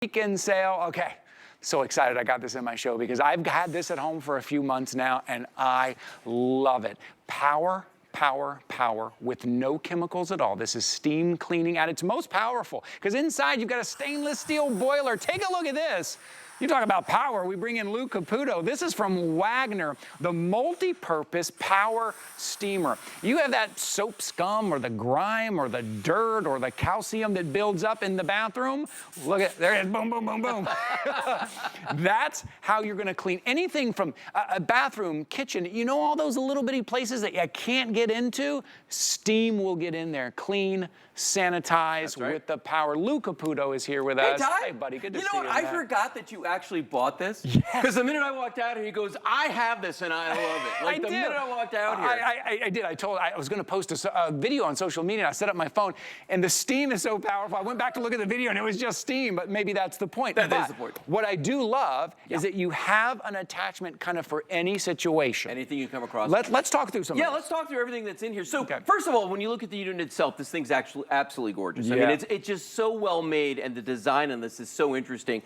Weekend sale. Okay, so excited I got this in my show because I've had this at home for a few months now and I love it. Power with no chemicals at all. This is steam cleaning at its most powerful because inside you've got a stainless steel boiler. Take a look at this. You talk about power, we bring in Lou Caputo. This is from Wagner, the multi-purpose power steamer. You have that soap scum or the grime or the dirt or the calcium that builds up in the bathroom. Look at, there it is, boom, boom, boom, boom. That's how you're gonna clean anything from a bathroom, kitchen. You know all those little bitty places that you can't get into? Steam will get in there. Clean, sanitize with the power. Lou Caputo is here with us. Ty, hey, buddy, good to see you. You know what? I forgot that you actually bought this. Because the minute I walked out here, he goes, I have this and I love it. Like the minute I walked out here. I did. I was going to post a video on social media. And I set up my phone, and the steam is so powerful. I went back to look at the video, and it was just steam. But maybe that's the point. That is the point. What I do love is that you have an attachment kind of for any situation. Anything you come across. Let's talk through some of this. Yeah, let's talk through everything that's in here. So first of all, when you look at the unit itself, this thing's actually absolutely gorgeous. Yeah. I mean, it's just so well made, and the design on this is so interesting.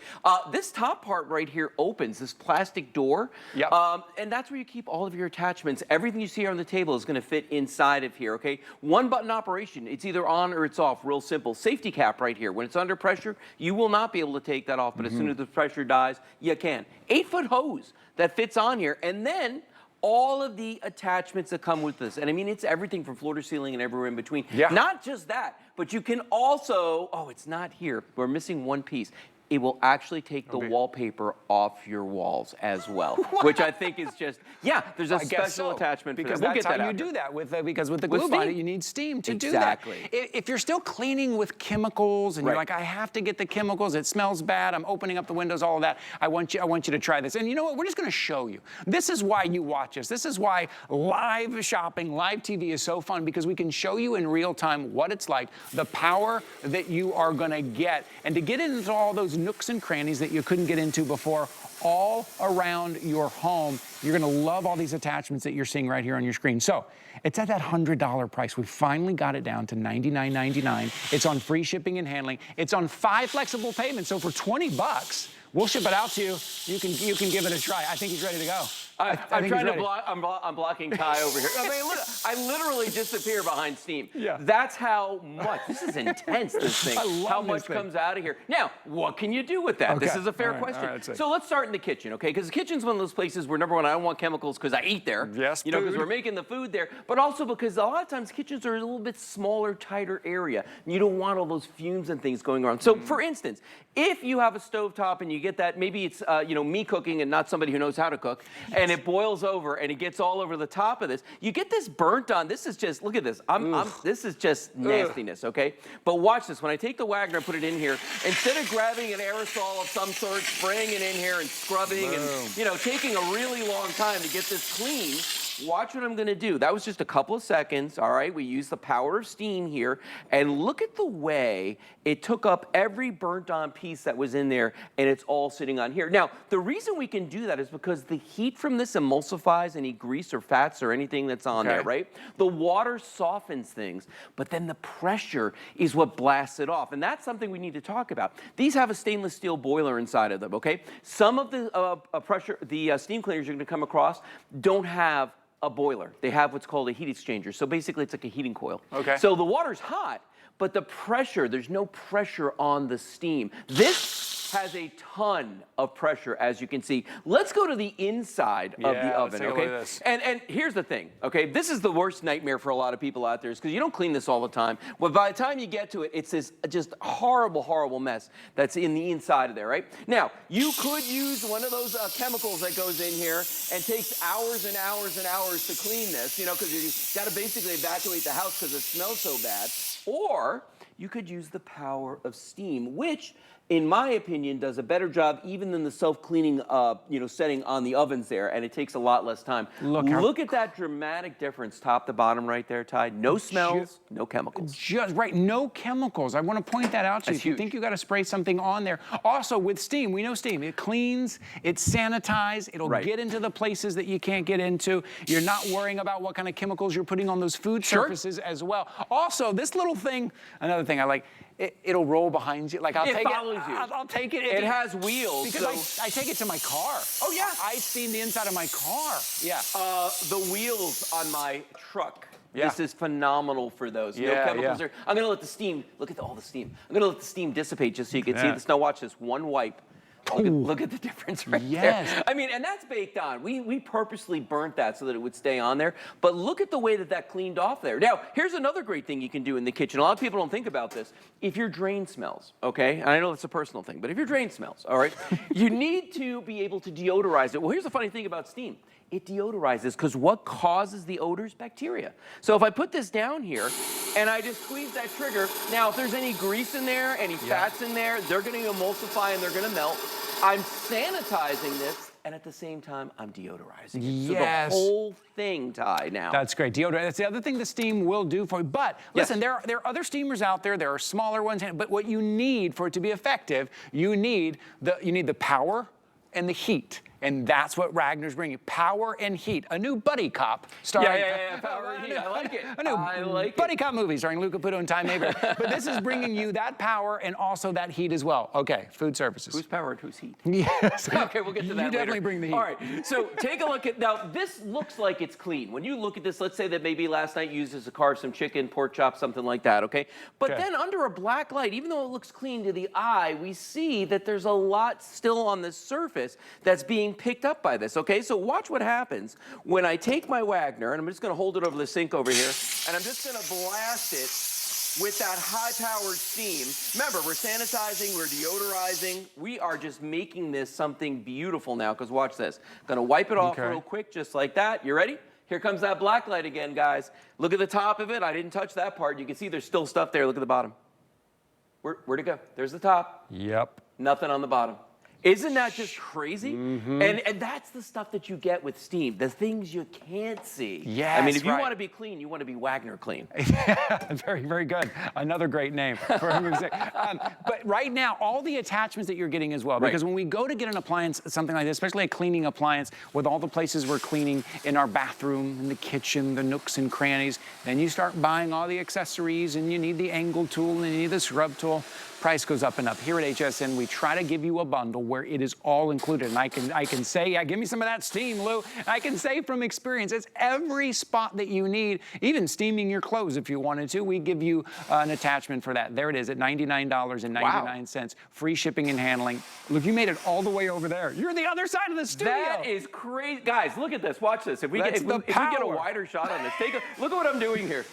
This top part right here opens, this plastic door. Yep. And that's where you keep all of your attachments. Everything you see here on the table is going to fit inside of here, okay? One button operation. It's either on or it's off. Real simple. Safety cap right here. When it's under pressure, you will not be able to take that off, but as soon as the pressure dies, you can. 8-foot hose that fits on here, and then all of the attachments that come with this. And I mean, it's everything from floor to ceiling and everywhere in between. Yeah. Not just that, but you can also, oh, it's not here. We're missing one piece. It will actually take the wallpaper off your walls as well, which I think is just, there's a special attachment because for that. That's how you do that because with the glue bonnet, you need steam to do that. If you're still cleaning with chemicals and you're like, I have to get the chemicals, it smells bad, I'm opening up the windows, all of that, I want you to try this. And you know what? We're just going to show you. This is why you watch us. This is why live shopping, live TV is so fun, because we can show you in real time what it's like, the power that you are going to get, and to get into all those nooks and crannies that you couldn't get into before all around your home. You're gonna love all these attachments that you're seeing right here on your screen. So it's at that $100 price. We finally got it down to $99.99. It's on free shipping and handling. It's on 5 flexible payments. So for 20 bucks, we'll ship it out to you. You can give it a try. I think he's ready to go. I'm trying to block. I'm blocking Ty over here. I mean, look, I literally disappear behind steam. Yeah. That's how much. This is intense. This thing. How much comes out of here? Now, what can you do with that? Okay. This is a fair question. So let's start in the kitchen, okay? Because the kitchen's one of those places where, number one, I don't want chemicals because I eat there. Yes. You know, because we're making the food there, but also because a lot of times kitchens are a little bit smaller, tighter area. And you don't want all those fumes and things going on. So, for instance, if you have a stovetop and you get that, maybe it's me cooking and not somebody who knows how to cook, and it boils over and it gets all over the top of this, you get this burnt on. This is just, look at this. This is just nastiness, okay? But watch this. When I take the Wagner and put it in here, instead of grabbing an aerosol of some sort, spraying it in here and scrubbing and, taking a really long time to get this clean, watch what I'm going to do. That was just a couple of seconds, all right? We used the power of steam here, and look at the way it took up every burnt-on piece that was in there, and it's all sitting on here. Now, the reason we can do that is because the heat from this emulsifies any grease or fats or anything that's on there, right? The water softens things, but then the pressure is what blasts it off, and that's something we need to talk about. These have a stainless steel boiler inside of them, okay? Some of the steam cleaners you're going to come across don't have a boiler. They have what's called a heat exchanger. So basically it's like a heating coil. Okay. So the water's hot, but the pressure, there's no pressure on the steam. This has a ton of pressure, as you can see. Let's go to the inside of the oven, okay? And here's the thing, okay? This is the worst nightmare for a lot of people out there, is because you don't clean this all the time. But by the time you get to it, it's this just horrible, horrible mess that's in the inside of there, right? Now, you could use one of those chemicals that goes in here and takes hours and hours and hours to clean this, because you got to basically evacuate the house because it smells so bad. Or you could use the power of steam, which, in my opinion, does a better job even than the self-cleaning, setting on the ovens there, and it takes a lot less time. Look at that dramatic difference, top to bottom right there, Ty. No smells, no chemicals. Just right, no chemicals. I want to point that out to you. If you think you got to spray something on there. Also, with steam, we know steam. It cleans, it sanitizes, it'll get into the places that you can't get into. You're not worrying about what kind of chemicals you're putting on those food surfaces as well. Also, this little thing, another thing I like, it'll roll behind you. Like I'll take follows it. you. I'll take it. It has wheels. Because I take it to my car. Oh yeah. I steam the inside of my car. Yeah. The wheels on my truck. Yeah. This is phenomenal for those. No Yeah, chemicals yeah. there. I'm gonna let the steam. Look at all the steam. I'm gonna let the steam dissipate just so you can see Yeah. this. Now watch this. One wipe. Look at the difference right Yes. there. I mean, and that's baked on. We purposely burnt that so that it would stay on there. But look at the way that that cleaned off there. Now, here's another great thing you can do in the kitchen. A lot of people don't think about this. If your drain smells, okay, and I know it's a personal thing, but if your drain smells, all right, you need to be able to deodorize it. Well, here's the funny thing about steam. It deodorizes because what causes the odors? Bacteria. So if I put this down here and I just squeeze that trigger, now if there's any grease in there, any fats in there, they're going to emulsify and they're going to melt. I'm sanitizing this, and at the same time, I'm deodorizing it. Yes. So the whole thing, Ty, now. That's great. Deodorant. That's the other thing the steam will do for you. But listen, there are other steamers out there. There are smaller ones. But what you need for it to be effective, you need the power and the heat. And that's what Wagner's bringing, power and heat. A new buddy cop starring... Yeah, power and heat. I like it. A new buddy cop movie starring Luca Puto and Ty Mabry. But this is bringing you that power and also that heat as well. Okay, food services. Who's power and who's heat? Yes. Okay, we'll get to that later. You definitely bring the heat. All right, so take a look at, now this looks like it's clean. When you look at this, let's say that maybe last night you used this to carve some chicken, pork chop, something like that, okay? But then under a black light, even though it looks clean to the eye, we see that there's a lot still on the surface that's being picked up by this, okay? So watch what happens when I take my Wagner, and I'm just gonna hold it over the sink over here, and I'm just gonna blast it with that high-powered steam. Remember, we're sanitizing, we're deodorizing. We are just making this something beautiful now, because watch this. Gonna wipe it off real quick, just like that. You ready? Here comes that black light again, guys. Look at the top of it. I didn't touch that part. You can see there's still stuff there. Look at the bottom. Where'd it go? There's the top. Yep. Nothing on the bottom. Isn't that just crazy? And that's the stuff that you get with steam, the things you can't see. Yes, I mean, if you want to be clean, you want to be Wagner clean. Very, very good. Another great name for music. But right now, all the attachments that you're getting as well, because when we go to get an appliance, something like this, especially a cleaning appliance, with all the places we're cleaning in our bathroom, in the kitchen, the nooks and crannies, then you start buying all the accessories, and you need the angle tool, and you need the scrub tool. Price goes up and up. Here at HSN, we try to give you a bundle where it is all included. And I can say, yeah, give me some of that steam, Lou. I can say from experience, it's every spot that you need, even steaming your clothes if you wanted to. We give you an attachment for that. There it is at $99.99. Free shipping and handling. Look, you made it all the way over there. You're the other side of the studio. That is crazy. Guys, look at this. Watch this. If we get a wider shot on this, look at what I'm doing here.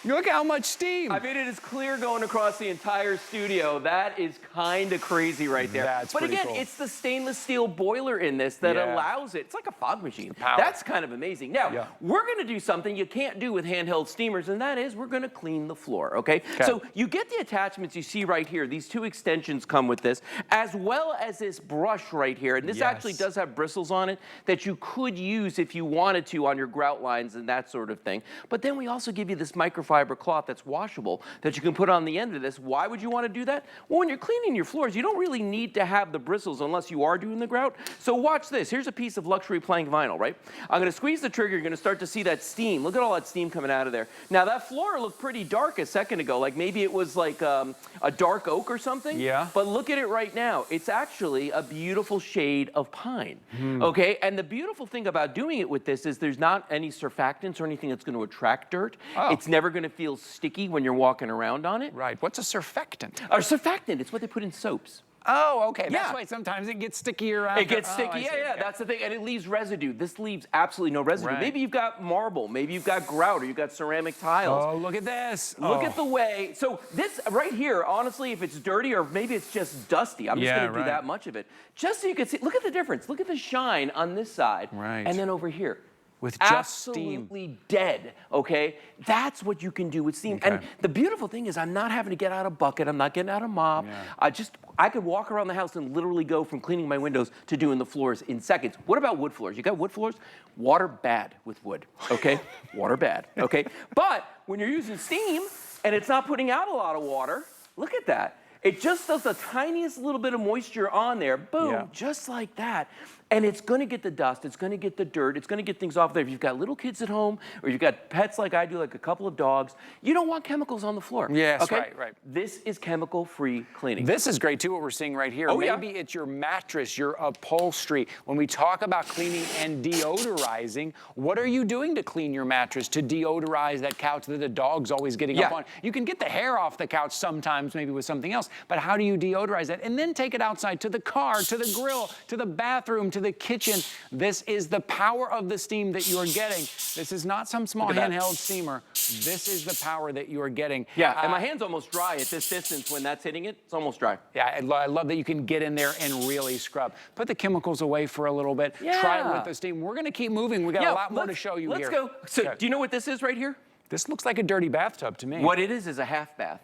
Look how much steam. I mean, it is clear going across the entire studio. That is kind of crazy right there. That's pretty cool. It's the stainless steel boiler in this that allows it. It's like a fog machine. Power. That's kind of amazing. Now, we're going to do something you can't do with handheld steamers, and that is we're going to clean the floor, okay? So you get the attachments you see right here. These two extensions come with this, as well as this brush right here. And this actually does have bristles on it that you could use if you wanted to on your grout lines and that sort of thing. But then we also give you this microfiber cloth that's washable that you can put on the end of this. Why would you want to do that? Well, when you're cleaning your floors, you don't really need to have the bristles unless you are doing the grout. So watch this. Here's a piece of luxury plank vinyl, right? I'm going to squeeze the trigger. You're going to start to see that steam. Look at all that steam coming out of there. Now, that floor looked pretty dark a second ago, like maybe it was like a dark oak or something. Yeah. But look at it right now. It's actually a beautiful shade of pine, okay? And the beautiful thing about doing it with this is there's not any surfactants or anything that's going to attract dirt. It's never going to feel sticky when you're walking around on it. Right. What's a surfactant? A surfactant, it's what they put in soaps. Oh, okay. That's why sometimes it gets stickier after. It gets sticky, yeah, that's the thing. And it leaves residue. This leaves absolutely no residue. Right. Maybe you've got marble, maybe you've got grout, or you've got ceramic tiles. Oh, look at this. Look at the way, so this right here, honestly, if it's dirty or maybe it's just dusty, I'm just gonna do that much of it. Just so you can see, look at the difference. Look at the shine on this side. Right. And then over here. With just absolutely steam. Dead, okay? That's what you can do with steam. And the beautiful thing is I'm not having to get out a bucket, I'm not getting out a mop. I could walk around the house and literally go from cleaning my windows to doing the floors in seconds. What about wood floors? You got wood floors? Water bad with wood, okay? Water bad, okay? But when you're using steam and it's not putting out a lot of water, look at that. It just does the tiniest little bit of moisture on there, boom, just like that. And it's gonna get the dust, it's gonna get the dirt, it's gonna get things off there. If you've got little kids at home, or you've got pets like I do, like a couple of dogs, you don't want chemicals on the floor. Yes, okay? right. This is chemical-free cleaning. This is great too, what we're seeing right here. Oh, Maybe it's your mattress, your upholstery. When we talk about cleaning and deodorizing, what are you doing to clean your mattress, to deodorize that couch that the dog's always getting up on? You can get the hair off the couch sometimes, maybe with something else, but how do you deodorize that? And then take it outside to the car, to the grill, to the bathroom, to the kitchen. This is the power of the steam that you are getting. This is not some small handheld steamer. This is the power that you are getting. Yeah, and my hand's almost dry at this distance. When that's hitting it, it's almost dry. Yeah, I love that you can get in there and really scrub. Put the chemicals away for a little bit. Try it with the steam. We're gonna keep moving. We got a lot more to show you here. Let's go. So, do you know what this is right here? This looks like a dirty bathtub to me. What it is a half bath.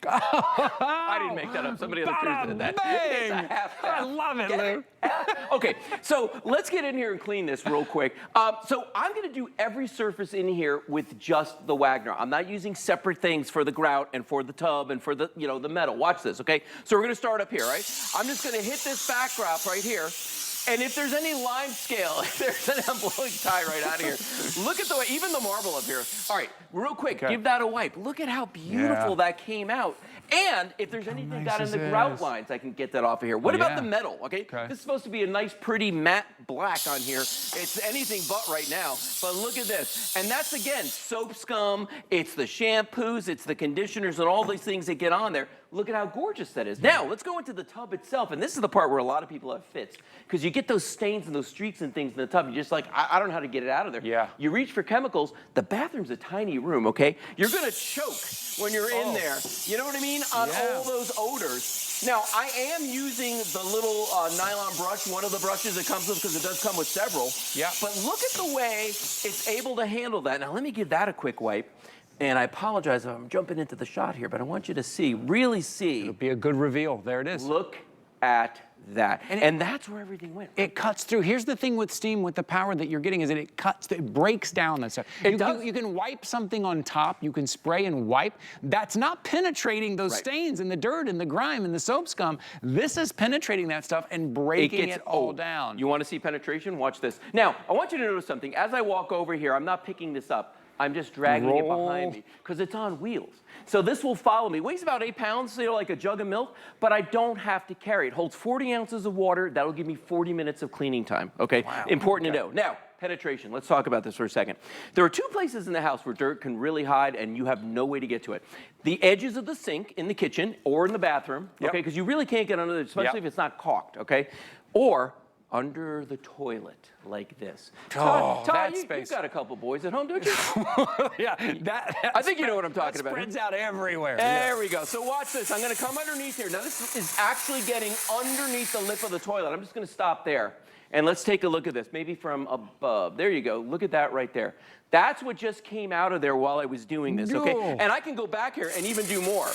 I didn't make that up. Somebody on the cruise did that. It's a half bath. I love it, Lou. Okay, so let's get in here and clean this real quick. So I'm going to do every surface in here with just the Wagner. I'm not using separate things for the grout and for the tub and for the, the metal. Watch this, okay? So we're going to start up here, right? I'm just going to hit this backdrop right here. And if there's any lime scale, I'm blowing Ty right out of here. Look at the way, even the marble up here. All right, real quick, give that a wipe. Look at how beautiful that came out. And if there's anything down in the grout lines, I can get that off of here. What about the metal, okay? This is supposed to be a nice, pretty matte black on here. It's anything but right now. But look at this. And that's, again, soap scum. It's the shampoos. It's the conditioners and all these things that get on there. Look at how gorgeous that is. Now, let's go into the tub itself. And this is the part where a lot of people have fits. Because you get those stains and those streaks and things in the tub. You're just like, I don't know how to get it out of there. Yeah. You reach for chemicals. The bathroom's a tiny room, okay? You're going to choke when you're in there. You know what I mean? On all those odors. Now, I am using the little nylon brush, one of the brushes it comes with, because it does come with several. Yeah. But look at the way it's able to handle that. Now, let me give that a quick wipe. And I apologize if I'm jumping into the shot here, but I want you to see, really see. It'll be a good reveal. There it is. Look at that. And that's where everything went. It cuts through. Here's the thing with steam, with the power that you're getting, is that it breaks down that stuff. You can wipe something on top. You can spray and wipe. That's not penetrating those stains and the dirt and the grime and the soap scum. This is penetrating that stuff and breaking it all down. You want to see penetration? Watch this. Now, I want you to notice something. As I walk over here, I'm not picking this up. I'm just dragging it behind me because it's on wheels. So this will follow me. Weighs about 8 pounds, like a jug of milk, but I don't have to carry it. Holds 40 ounces of water. That'll give me 40 minutes of cleaning time. Okay, important to know. Now, penetration. Let's talk about this for a second. There are 2 places in the house where dirt can really hide and you have no way to get to it. The edges of the sink in the kitchen or in the bathroom, okay, because you really can't get under it, especially if it's not caulked, okay? Or under the toilet, like this. Todd, you've got a couple boys at home, don't you? I think you know what I'm talking about. Spreads out everywhere. There we go. So watch this. I'm going to come underneath here. Now, this is actually getting underneath the lip of the toilet. I'm just going to stop there. And let's take a look at this, maybe from above. There you go. Look at that right there. That's what just came out of there while I was doing this, okay? And I can go back here and even do more.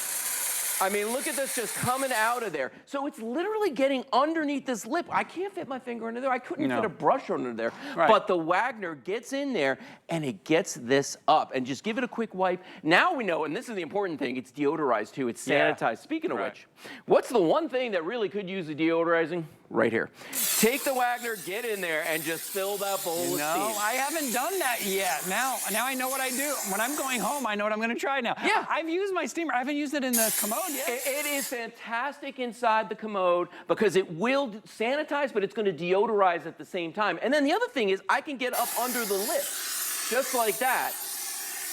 I mean, look at this just coming out of there. So it's literally getting underneath this lip. I can't fit my finger under there. I couldn't fit a brush under there. But the Wagner gets in there and it gets this up. And just give it a quick wipe. Now we know, and this is the important thing, it's deodorized too. It's sanitized. Speaking of which, what's the one thing that really could use the deodorizing? Right here. Take the Wagner, get in there, and just fill that bowl with steam. No, I haven't done that yet. Now I know what I do. When I'm going home, I know what I'm going to try now. Yeah. I've used my steamer. I haven't used it in the commode yet. It is fantastic inside the commode because it will sanitize, but it's going to deodorize at the same time. And then the other thing is I can get up under the lip, just like that.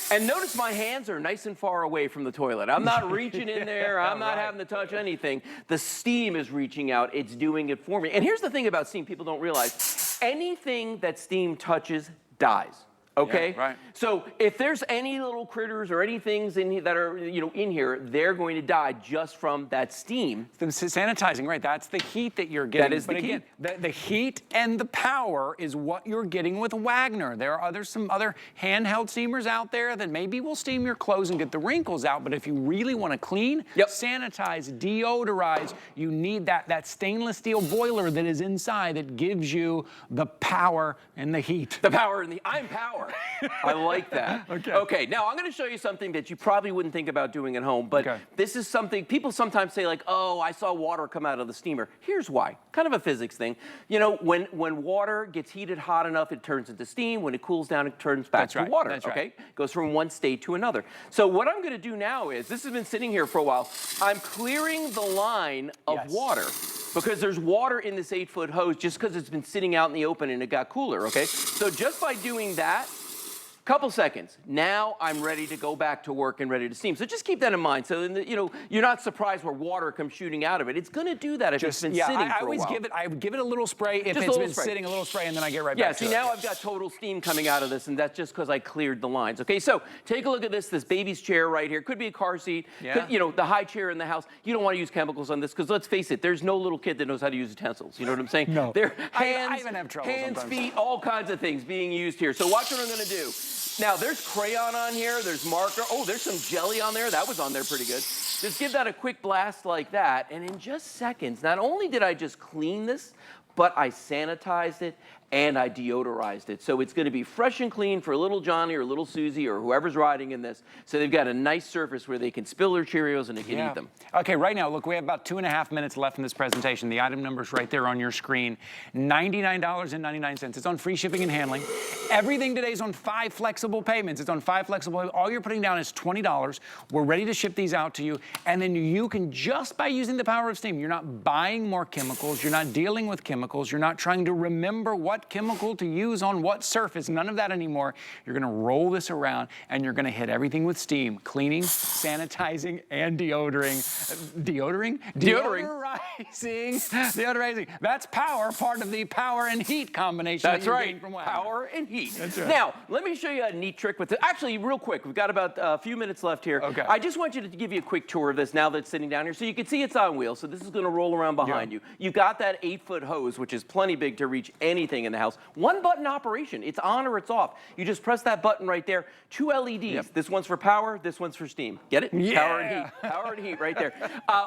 And notice my hands are nice and far away from the toilet. I'm not reaching in there. I'm not having to touch anything. The steam is reaching out. It's doing it for me. And here's the thing about steam people don't realize. Anything that steam touches dies. Okay? Yeah, right. So if there's any little critters or any things in here that are, in here, they're going to die just from that steam. The sanitizing, right? That's the heat that you're getting. That is the key. Again, the heat and the power is what you're getting with Wagner. There are some other handheld steamers out there that maybe will steam your clothes and get the wrinkles out, but if you really want to clean, sanitize, deodorize, you need that stainless steel boiler that is inside that gives you the power and the heat. The power and the I'm power. power. I like that. Okay, now I'm going to show you something that you probably wouldn't think about doing at home, but this is something people sometimes say like, oh, I saw water come out of the steamer. Here's why. Kind of a physics thing. You know, when water gets heated hot enough, it turns into steam. When it cools down, it turns back to water. That's okay? Goes from one state to another. So what I'm going to do now is, this has been sitting here for a while, I'm clearing the line of water. Because there's water in this 8-foot hose just because it's been sitting out in the open and it got cooler, okay? So just by doing that, couple seconds, now I'm ready to go back to work and ready to steam. So just keep that in mind. So you know, you're not surprised where water comes shooting out of it. It's going to do that if it's been sitting for a while. I would give it a little spray if it's been sitting, a little spray, and then I get right back to it. Yeah, see, now I've got total steam coming out of this, and that's just because I cleared the lines. Okay, so take a look at this baby's chair right here. Could be a car seat. Could, you know, the high chair in the house. You don't want to use chemicals on this because let's face it, there's no little kid that knows how to use utensils. You know what I'm saying? No. They're I even have trouble hands, sometimes. feet, all kinds of things being used here. So watch what I'm going to do. Now, there's crayon on here, there's marker. Oh, there's some jelly on there. That was on there pretty good. Just give that a quick blast like that, and in just seconds, not only did I just clean this, but I sanitized it and I deodorized it. So it's going to be fresh and clean for little Johnny or little Susie or whoever's riding in this. So they've got a nice surface where they can spill their Cheerios and they can eat them. Okay, right now, look, we have about 2.5 minutes left in this presentation. The item number is right there on your screen. $99.99. It's on free shipping and handling. Everything today is on 5 flexible payments. It's on 5 flexible payments. All you're putting down is $20. We're ready to ship these out to you. And then you can, just by using the power of steam, you're not buying more chemicals. You're not dealing with chemicals. You're not trying to remember what chemical to use on what surface. None of that anymore. You're going to roll this around and you're going to hit everything with steam. Cleaning, sanitizing, and deodorizing. Deodorizing. That's power, part of the power and heat combination. That's right. From Wagner. Power and heat. That's right. Now, let me show you a neat trick with it. Actually, real quick, we've got about a few minutes left here. Okay. I just want you to give you a quick tour of this now that it's sitting down here. So you can see it's on wheels. So this is going to roll around behind you. You've got that 8-foot hose, which is plenty big to reach anything in the house. One button operation. It's on or it's off. You just press that button right there. 2 LEDs. This one's for power. This one's for steam. Get it? Yeah. Power and heat. Power and heat right there.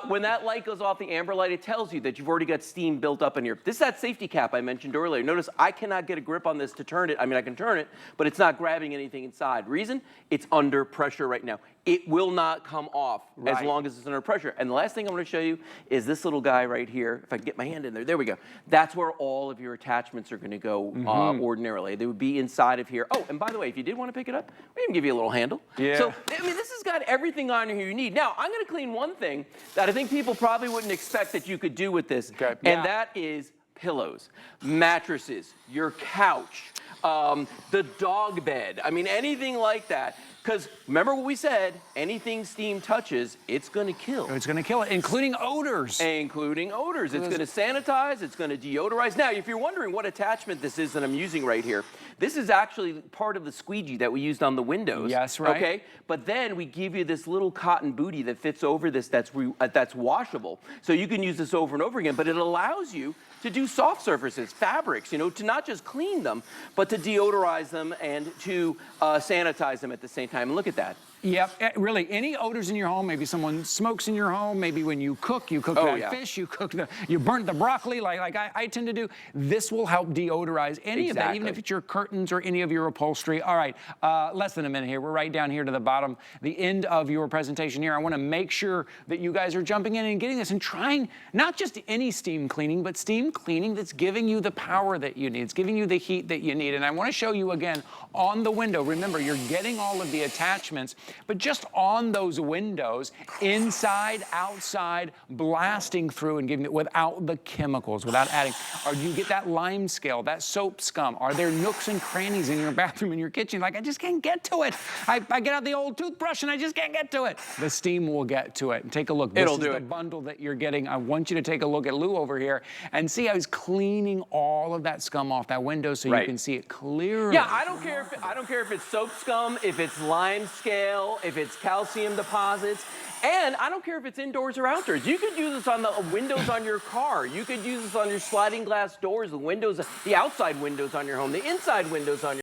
When that light goes off, the amber light, it tells you that you've already got steam built up in here. This is that safety cap I mentioned earlier. Notice I cannot get a grip on this to turn it. I mean, I can turn it, but it's not grabbing anything inside. Reason? It's under pressure right now. It will not come off as long as it's under pressure. And the last thing I'm going to show you is this little guy right here. If I can get my hand in there, there we go. That's where all of your attachments are going to go ordinarily. They would be inside of here. Oh, and by the way, if you did want to pick it up, we can give you a little handle. Yeah. So, I mean, this has got everything on here you need. Now, I'm going to clean one thing that I think people probably wouldn't expect that you could do with this, and that is pillows, mattresses, your couch, the dog bed. I mean, anything like that. Because remember what we said, anything steam touches, it's going to kill. It's going to kill it, including odors. Including odors. It's going to sanitize, it's going to deodorize. Now, if you're wondering what attachment this is that I'm using right here, this is actually part of the squeegee that we used on the windows. Yes, right. Okay, but then we give you this little cotton bootie that fits over this that's washable. So you can use this over and over again, but it allows you to do soft surfaces, fabrics, you know, to not just clean them, but to deodorize them and to sanitize them at the same time. And look at that. Yep, really, any odors in your home, maybe someone smokes in your home, maybe when you cook that fish, you burnt the broccoli like I tend to do. This will help deodorize any of that, even if it's your curtains or any of your upholstery. All right, less than a minute here. We're right down here to the bottom, the end of your presentation here. I want to make sure that you guys are jumping in and getting this and trying not just any steam cleaning, but steam cleaning that's giving you the power that you need. It's giving you the heat that you need. And I want to show you again on the window. Remember, you're getting all of the attachments, but just on those windows, inside, outside, blasting through and giving it without the chemicals, without adding. Or do you get that lime scale, that soap scum? Are there nooks and crannies in your bathroom, in your kitchen? Like, I just can't get to it. I get out the old toothbrush and I just can't get to it. The steam will get to it. And take a look. This is the bundle that you're getting. I want you to take a look at Lou over here and see how he's cleaning all of that scum off that window so you can see it clearly. Yeah, I don't care if it's soap scum, if it's lime scale, if it's calcium deposits, and I don't care if it's indoors or outdoors. You could use this on the windows on your car. You could use this on your sliding glass doors, the windows, the outside windows on your home, the inside windows on your